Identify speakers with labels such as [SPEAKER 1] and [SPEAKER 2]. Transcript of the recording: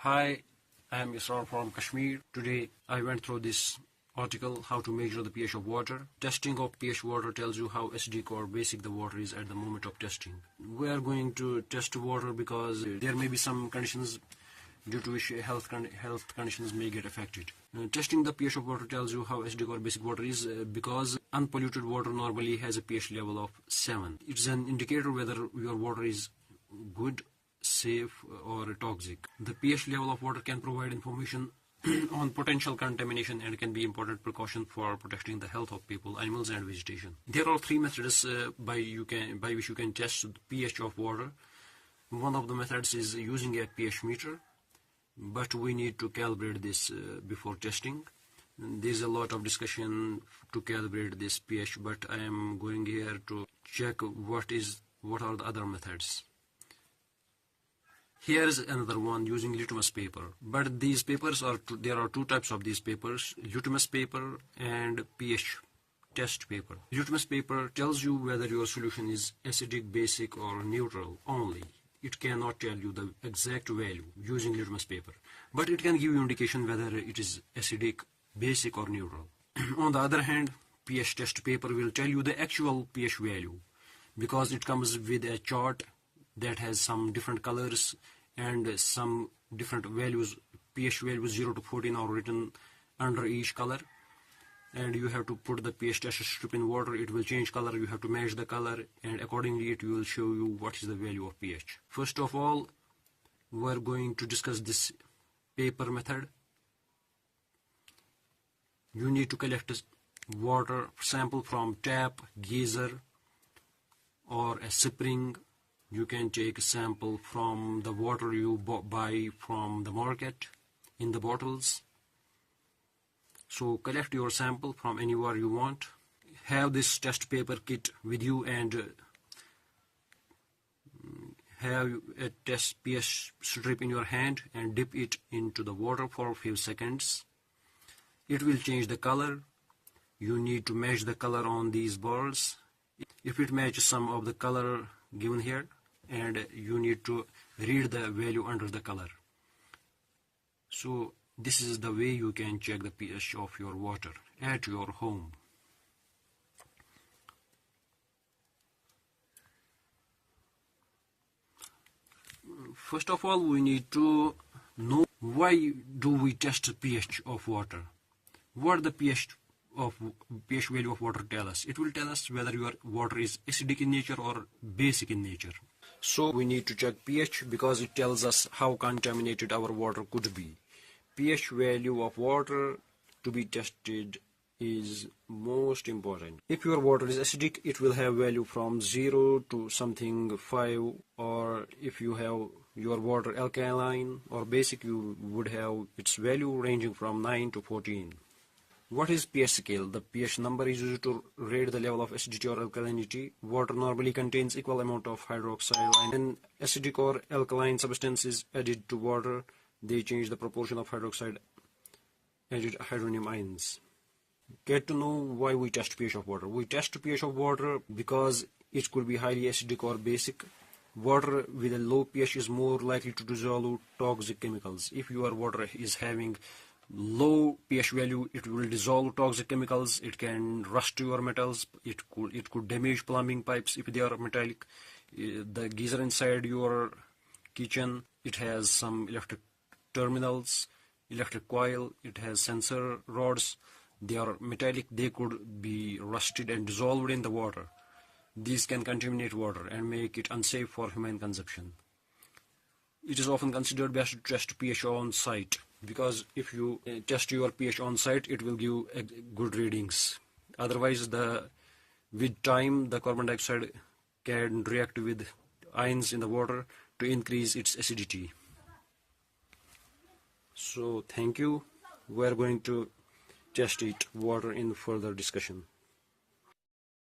[SPEAKER 1] Hi, I am Israr from Kashmir. Today I went through this article, how to measure the pH of water. Testing of pH water tells you how acidic or basic the water is at the moment of testing. We are going to test water because there may be some conditions due to which health conditions may get affected. Testing the pH of water tells you how acidic or basic water is because unpolluted water normally has a pH level of 7. It's an indicator whether your water is good, safe or toxic. The pH level of water can provide information on potential contamination and can be important precaution for protecting the health of people, animals and vegetation. There are three methods by which you can test the pH of water. One of the methods is using a pH meter, but we need to calibrate this before testing. There's a lot of discussion to calibrate this pH, but I am going here to check what are the other methods. Here is another one using litmus paper. But these papers there are two types of these papers, litmus paper and pH test paper. Litmus paper tells you whether your solution is acidic, basic or neutral only. It cannot tell you the exact value using litmus paper, but it can give you indication whether it is acidic, basic or neutral. On the other hand, pH test paper will tell you the actual pH value because it comes with a chart that has some different colors and some different values. pH values 0 to 14 are written under each color, and you have to put the pH test strip in water. It will change color. You have to match the color, and accordingly it will show you what is the value of pH. First of all, we are going to discuss this paper method. You need to collect a water sample from tap, geyser or a spring. You can take a sample from the water you buy from the market in the bottles. So collect your sample from anywhere you want. Have this test paper kit with you and have a test pH strip in your hand and dip it into the water for a few seconds. It will change the color. You need to match the color on these balls. If it matches some of the color given here, and you need to read the value under the color. So this is the way you can check the pH of your water at your home. First of all, we need to know why do we test the pH of water. What the pH value of water tell us? It will tell us whether your water is acidic in nature or basic in nature. So we need to check pH because it tells us how contaminated our water could be. pH value of water to be tested is most important. If your water is acidic, it will have value from 0 to something 5, or if you have your water alkaline or basic, you would have its value ranging from 9 to 14. What is pH scale? The pH number is used to rate the level of acidity or alkalinity. Water normally contains equal amount of hydroxide, and when acidic or alkaline substance is added to water, they change the proportion of hydroxide added hydronium ions. Get to know why we test pH of water. We test pH of water because it could be highly acidic or basic. Water with a low pH is more likely to dissolve toxic chemicals. If your water is having low pH value, it will dissolve toxic chemicals. It can rust your metals. It could damage plumbing pipes if they are metallic. The geyser inside your kitchen, it has some electric terminals, electric coil. It has sensor rods. They are metallic. They could be rusted and dissolved in the water. These can contaminate water and make it unsafe for human consumption. It is often considered best to test pH on site, because if you test your pH on site, it will give good readings. Otherwise, with time, the carbon dioxide can react with ions in the water to increase its acidity. So thank you. We are going to test water in further discussion.